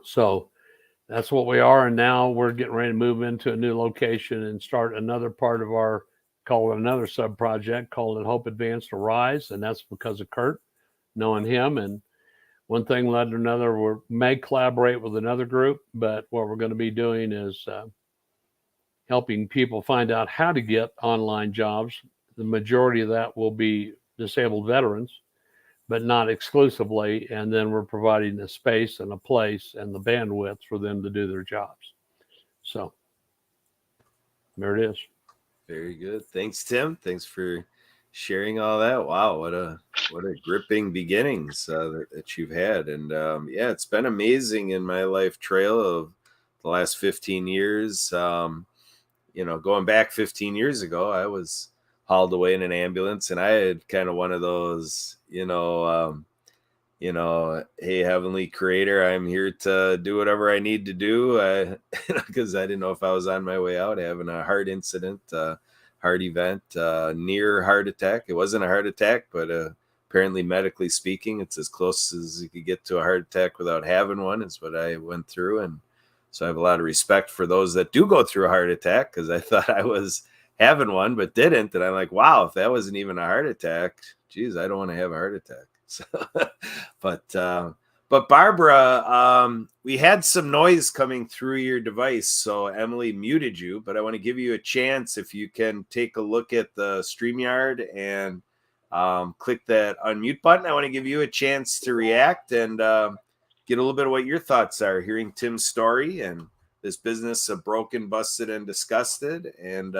So that's what we are. And now we're getting ready to move into a new location and start another part of our, call it another sub project, called it Hope Advanced Arise. And that's because of Kurt, knowing him. And one thing led to another. We may collaborate with another group, but what we're going to be doing is helping people find out how to get online jobs. The majority of that will be disabled veterans, but not exclusively. And then we're providing a space and a place and the bandwidth for them to do their jobs. So there it is. Very good. Thanks, Tim. Thanks for sharing all that. Wow, what a gripping beginnings that you've had. And yeah, it's been amazing in my life trail of the last 15 years. Going back 15 years ago, I was hauled away in an ambulance, and I had kind of one of those, hey, Heavenly Creator, I'm here to do whatever I need to do, because I didn't know if I was on my way out, having a heart incident, heart event, near heart attack. It wasn't a heart attack, but apparently, medically speaking, it's as close as you could get to a heart attack without having one, is what I went through. And so I have a lot of respect for those that do go through a heart attack, because I thought I was having one, but didn't. And I'm like, wow, if that wasn't even a heart attack, geez, I don't want to have a heart attack. So, but Barbara, we had some noise coming through your device, so Emily muted you, but I want to give you a chance if you can take a look at the StreamYard and click that unmute button. I want to give you a chance to react and get a little bit of what your thoughts are hearing Tim's story and this business of broken, busted, and disgusted. And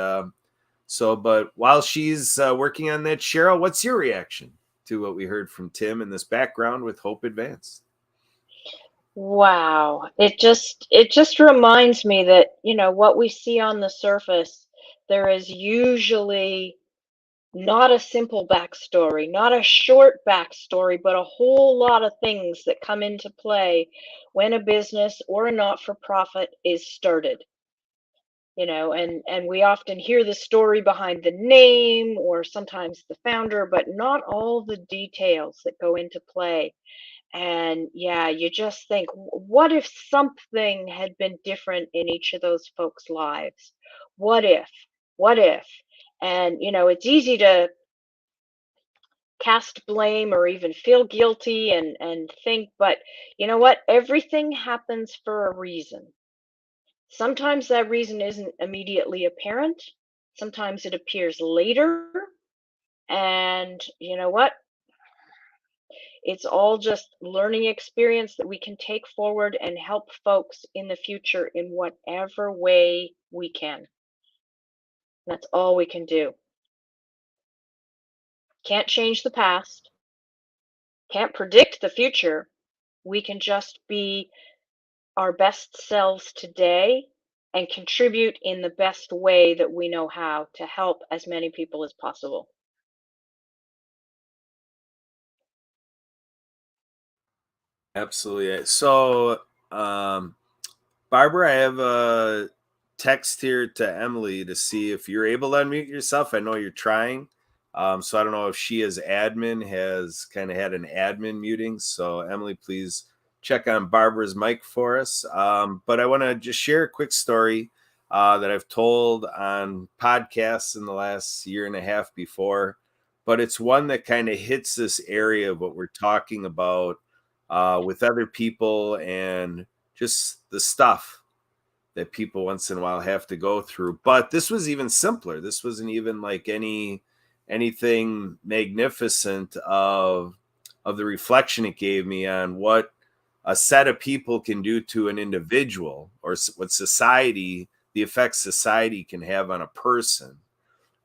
but while she's working on that, Sheryl, what's your reaction to what we heard from Tim in this background with Hope Advanced? Wow. It just reminds me that, what we see on the surface, there is usually not a simple backstory, not a short backstory, but a whole lot of things that come into play when a business or a not-for-profit is started. And we often hear the story behind the name or sometimes the founder, but not all the details that go into play. And yeah, you just think, what if something had been different in each of those folks' lives? What if? What if? And, it's easy to cast blame or even feel guilty and think, but you know what? Everything happens for a reason. Sometimes that reason isn't immediately apparent. Sometimes it appears later. And you know what? It's all just learning experience that we can take forward and help folks in the future in whatever way we can. That's all we can do. Can't change the past. Can't predict the future. We can just be our best selves today and contribute in the best way that we know how to help as many people as possible. Absolutely. So Barbara, I have a text here to Emily to see if you're able to unmute yourself. I know you're trying. So I don't know if she as admin has kind of had an admin muting. So Emily, please check on Barbara's mic for us. But I want to just share a quick story that I've told on podcasts in the last year and a half before. But it's one that kind of hits this area of what we're talking about with other people and just the stuff that people once in a while have to go through. But this was even simpler. This wasn't even like anything magnificent of the reflection it gave me on what a set of people can do to an individual, or what society, the effects society can have on a person.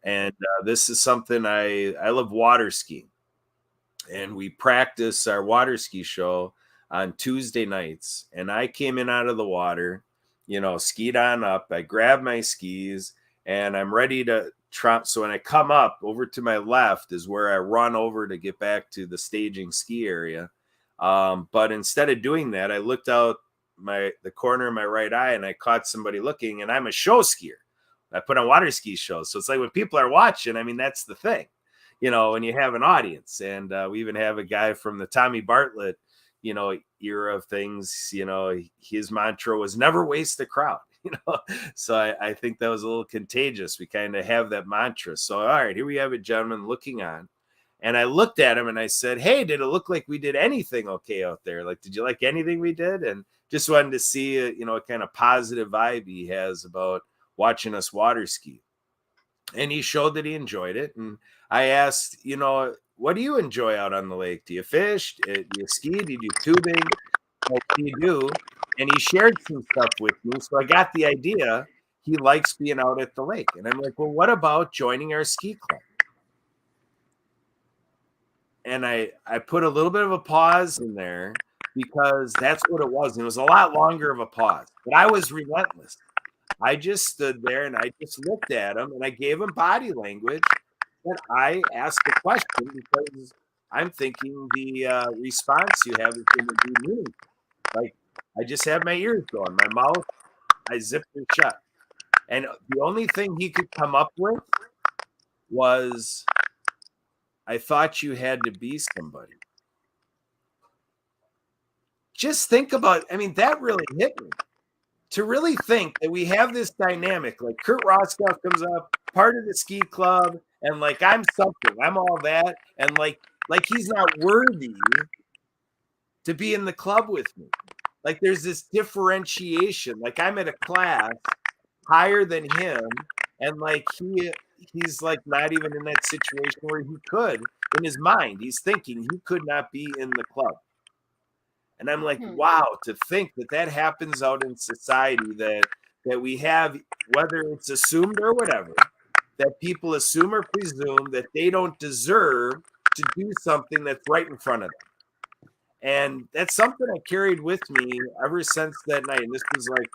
And this is something I love water skiing, and we practice our water ski show on Tuesday nights. And I came in out of the water, skied on up. I grabbed my skis and I'm ready to try. So when I come up over to my left is where I run over to get back to the staging ski area. But instead of doing that, I looked out the corner of my right eye and I caught somebody looking, and I'm a show skier. I put on water ski shows. So it's like when people are watching, I mean, that's the thing, when you have an audience. And we even have a guy from the Tommy Bartlett, era of things, his mantra was never waste the crowd, So I think that was a little contagious. We kind of have that mantra. So, all right, here we have a gentleman looking on. And I looked at him and I said, hey, did it look like we did anything okay out there? Like, did you like anything we did? And just wanted to see, what kind of positive vibe he has about watching us water ski. And he showed that he enjoyed it. And I asked, what do you enjoy out on the lake? Do you fish? Do you ski? Do you do tubing? What do you do? And he shared some stuff with me. So I got the idea he likes being out at the lake. And I'm like, well, what about joining our ski club? And I put a little bit of a pause in there because that's what it was. And it was a lot longer of a pause, but I was relentless. I just stood there and I just looked at him and I gave him body language. And I asked the question because I'm thinking the response you have is going to be meaningful. Like, I just have my ears going, my mouth, I zipped it shut. And the only thing he could come up with was, I thought you had to be somebody. Just think about, that really hit me. To really think that we have this dynamic, like Kurt Roskopf comes up, part of the ski club, and like I'm something, I'm all that, and like he's not worthy to be in the club with me. Like there's this differentiation. Like I'm at a class higher than him, and like he's like not even in that situation where he could, in his mind, he's thinking he could not be in the club. And I'm like, wow, to think that happens out in society, that we have, whether it's assumed or whatever, that people assume or presume that they don't deserve to do something that's right in front of them. And that's something I carried with me ever since that night. And this was like,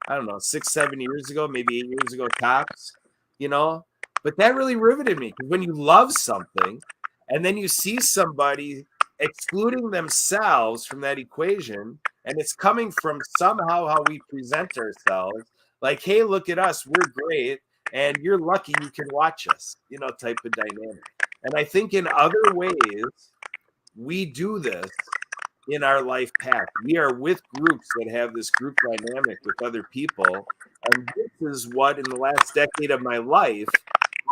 I don't know, 6-7 years ago, maybe 8 years ago tops, But that really riveted me, because when you love something and then you see somebody excluding themselves from that equation, and it's coming from somehow how we present ourselves, like, hey, look at us, we're great, and you're lucky you can watch us, type of dynamic. And I think in other ways, we do this in our life path. We are with groups that have this group dynamic with other people. And this is what, in the last decade of my life,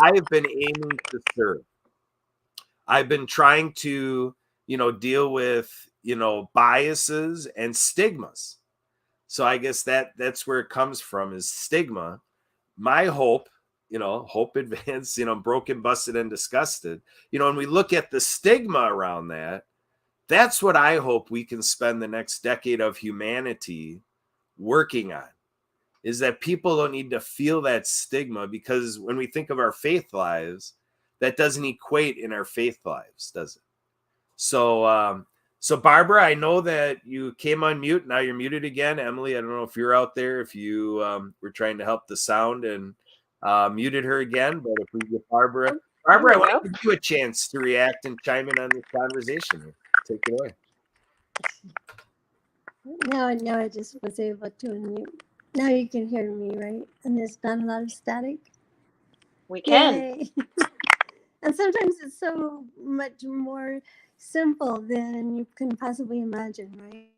I've been aiming to serve. I've been trying to, deal with, biases and stigmas. So I guess that's where it comes from, is stigma. My hope, hope advanced, broken, busted, and disgusted. When we look at the stigma around that, that's what I hope we can spend the next decade of humanity working on, is that people don't need to feel that stigma, because when we think of our faith lives, that doesn't equate in our faith lives, does it? So, Barbara, I know that you came on mute. Now you're muted again. Emily, I don't know if you're out there, if you were trying to help the sound and muted her again, but if we get Barbara, I want to give you a chance to react and chime in on this conversation here. Take it away. Now I just was able to unmute. Now you can hear me, right? And there's not a lot of static. We can. Yay! And sometimes it's so much more simple than you can possibly imagine, right?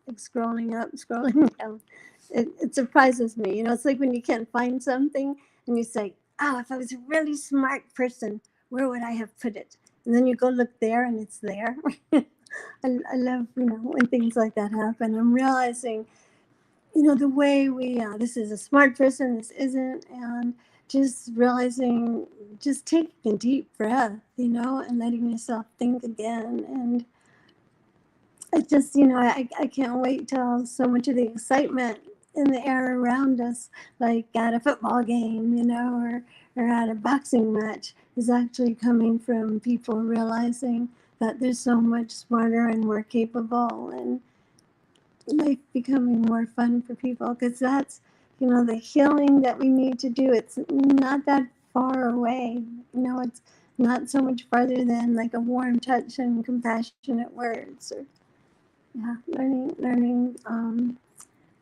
Like scrolling up, scrolling down. It surprises me. You know, it's like when you can't find something and you say, oh, if I was a really smart person, where would I have put it? And then you go look there and it's there. I love, when things like that happen. I'm realizing, the way this is a smart person, this isn't, and just realizing, just taking a deep breath, and letting yourself think again. And it just, I can't wait till so much of the excitement in the air around us, like at a football game, or at a boxing match, is actually coming from people realizing that they're so much smarter and more capable, and life becoming more fun for people, because that's the healing that we need to do. It's not that far away. It's not so much farther than like a warm touch and compassionate words, or learning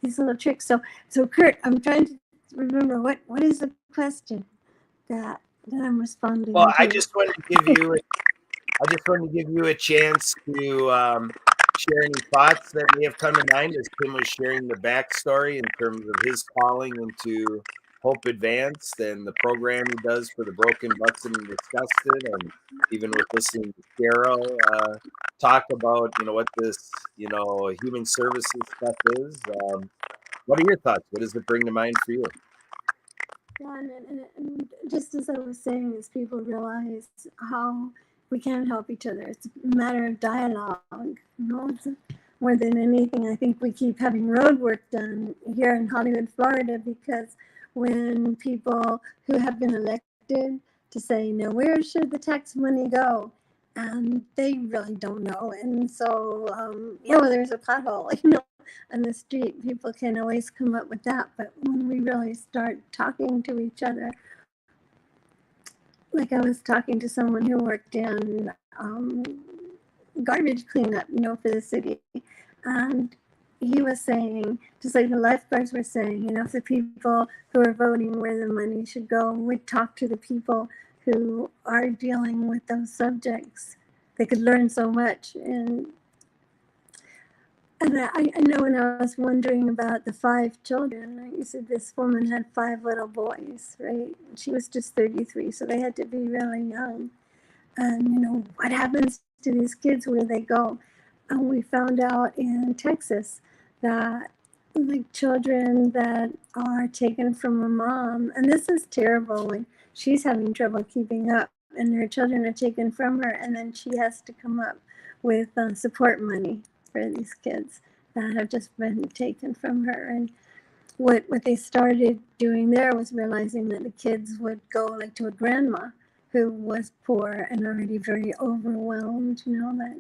these little tricks. So Kurt, I'm trying to remember what is the question that I'm responding Well, to. I just wanted to give you a chance to share any thoughts that may have come to mind as Tim was sharing the backstory in terms of his calling into Hope Advanced and the program he does for the broken, busted, and disgusted, and even with listening to Sheryl talk about what this human services stuff is. What are your thoughts? What does it bring to mind for you? Yeah, and just as I was saying, as people realize how we can help each other, it's a matter of dialogue. It's more than anything. I think we keep having road work done here in Hollywood, Florida, because when people who have been elected to say, now where should the tax money go? And they really don't know. And so, well, there's a pothole, on the street. People can always come up with that. But when we really start talking to each other, like I was talking to someone who worked in garbage cleanup, for the city. And he was saying, just like the lifeguards were saying, if the people who are voting where the money should go would talk to the people who are dealing with those subjects, they could learn so much. And I know when I was wondering about the 5 children, right, you said this woman had 5 little boys, right? She was just 33, so they had to be really young. And, what happens to these kids? Where do they go? And we found out in Texas that like children that are taken from a mom, and this is terrible when she's having trouble keeping up and her children are taken from her, and then she has to come up with support money for these kids that have just been taken from her. And what they started doing there was realizing that the kids would go like to a grandma who was poor and already very overwhelmed. That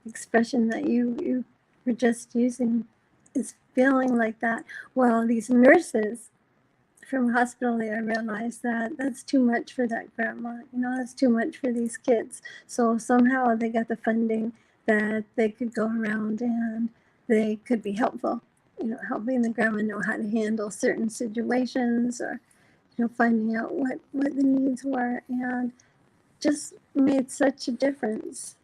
expression that you were just using is feeling like that. Well, these nurses from hospital there realized that that's too much for that grandma. That's too much for these kids. So somehow they got the funding that they could go around and they could be helpful, helping the grandma know how to handle certain situations, or finding out what the needs were, and just made such a difference.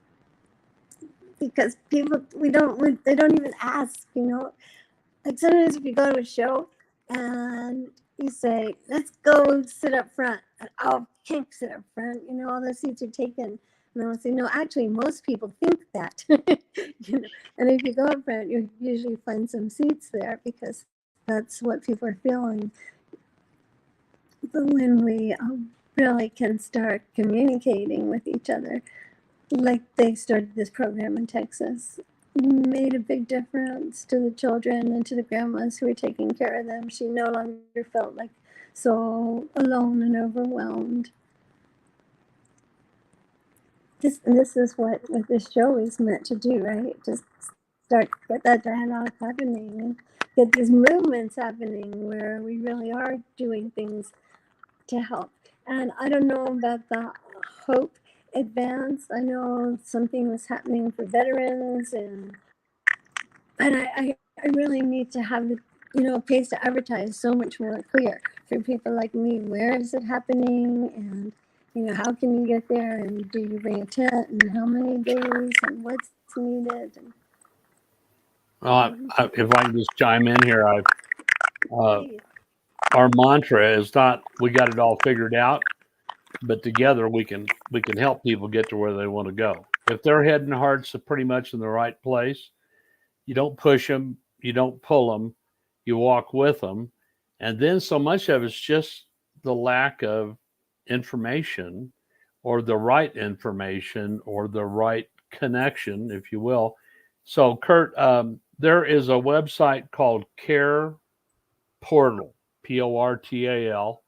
Because people, they don't even ask, like sometimes if you go to a show and you say, let's go sit up front, and oh, can't sit up front, all those seats are taken. And they'll say, no, actually, most people think that. And if you go up front, you usually find some seats there, because that's what people are feeling. But when we really can start communicating with each other, like they started this program in Texas, made a big difference to the children and to the grandmas who were taking care of them. She no longer felt like so alone and overwhelmed. This is what this show is meant to do, right? Just get that dialogue happening and get these movements happening where we really are doing things to help. And I don't know about the Hope Advance. I know something was happening for veterans, and And I really need to have the, pays to advertise so much more clear for people like me. Where is it happening? And, how can you get there? And do you bring a tent? And how many days? And what's needed? And, If I can just chime in here, please. our mantra is not we got it all figured out, but together we can help people get to where they want to go. If their head and hearts are pretty much in the right place, you don't push them, you don't pull them, you walk with them. And then so much of it's just the lack of information or the right information or the right connection, if you will. So, Kurt, there is a website called Care Portal, Portal.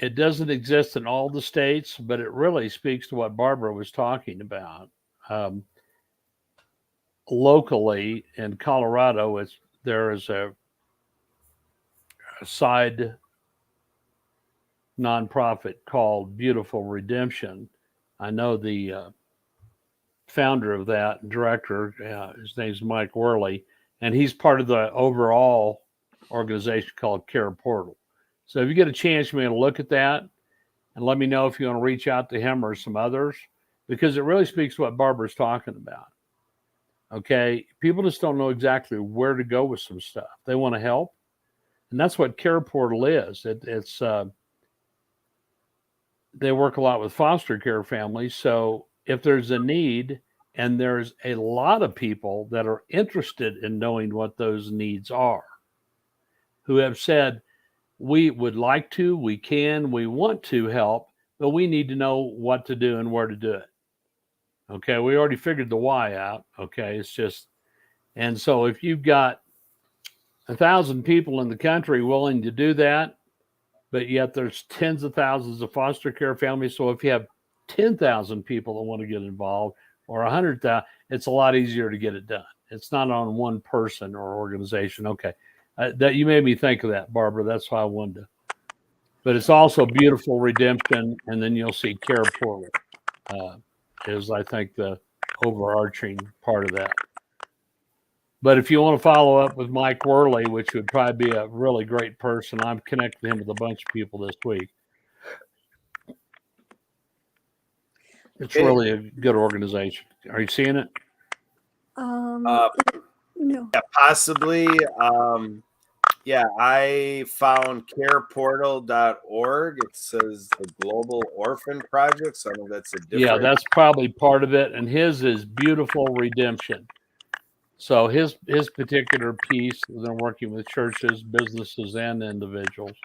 It doesn't exist in all the states, but it really speaks to what Barbara was talking about. Locally in Colorado, there is a side nonprofit called Beautiful Redemption. I know the founder of that, director, his name's Mike Worley, and he's part of the overall organization called Care Portal. So if you get a chance, you may look at that and let me know if you want to reach out to him or some others, because it really speaks to what Barbara's talking about. Okay, people just don't know exactly where to go with some stuff. They want to help, and that's what Care Portal is. It's they work a lot with foster care families. So if there's a need, and there's a lot of people that are interested in knowing what those needs are, who have said, we would like to, we can, we want to help, but we need to know what to do and where to do it. Okay, we already figured the why out. Okay, it's just, and so if you've got 1,000 people in the country willing to do that, but yet there's tens of thousands of foster care families. So if you have 10,000 people that want to get involved, or 100,000, it's a lot easier to get it done. It's not on one person or organization. Okay, that you made me think of that, Barbara. That's why I wanted to. But it's also Beautiful Redemption, and then you'll see Care Portal is, I think, the overarching part of that. But if you want to follow up with Mike Worley, which would probably be a really great person, I'm connecting him with a bunch of people this week. It's really a good organization. Are you seeing it? No. Yeah, possibly. Yeah, I found careportal.org. It says the Global Orphan Project. So I know that's a different. Yeah, that's probably part of it. And his is Beautiful Redemption. So his particular piece, they're working with churches, businesses, and individuals.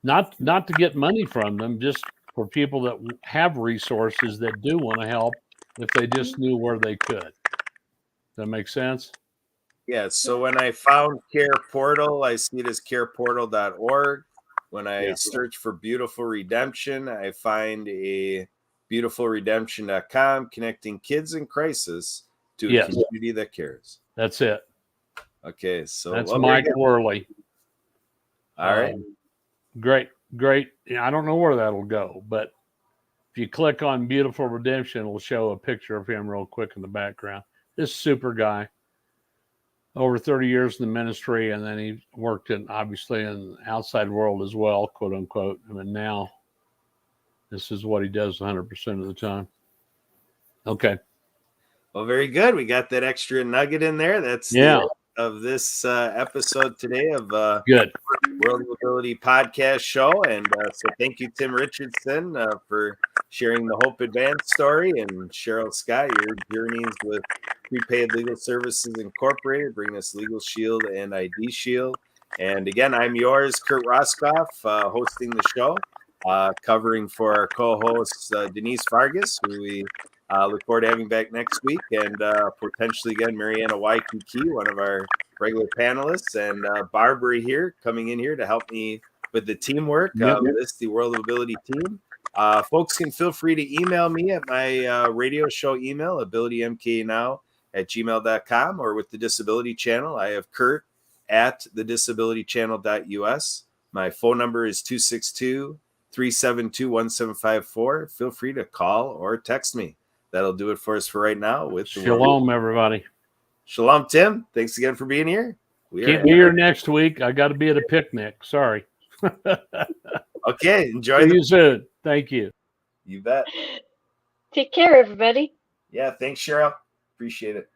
Not to get money from them, just for people that have resources that do want to help if they just knew where they could. Does that make sense? Yeah, so when I found Care Portal, I see it as careportal.org. When I search for Beautiful Redemption, I find a beautifulredemption.com, connecting kids in crisis to a community that cares. That's it. Okay, so that's Mike Worley. All right. Great. I don't know where that'll go, but if you click on Beautiful Redemption, it'll show a picture of him real quick in the background. This super guy, over 30 years in the ministry, and then he worked obviously in the outside world as well, quote unquote. I mean, now this is what he does 100% of the time. Okay. Well, very good. We got that extra nugget in there. That's the end of this episode today of Good World of Ability podcast show. And so thank you, Tim Richardson, for sharing the Hope Advance story, and Sheryl Scott, your journeys with Prepaid Legal Services Incorporated, bring us LegalShield and ID Shield. And again, I'm yours, Kurt Roskopf, hosting the show, covering for our co-host Denise Vargas, who we look forward to having back next week, and potentially again Mariana Waikiki, one of our regular panelists, and Barbara here coming in here to help me with the teamwork of this, the World of Ability team. Folks can feel free to email me at my radio show email, abilitymknow@gmail.com, or with the Disability Channel. I have Kurt at thedisabilitychannel.us. My phone number is 262-372-1754. Feel free to call or text me. that'll do it for us for right now. With the Shalom, everybody. Shalom, Tim. Thanks again for being here. Can't be here next week. I got to be at a picnic. Sorry. Okay. Enjoy. See you soon. Thank you. You bet. Take care, everybody. Yeah. Thanks, Sheryl. Appreciate it.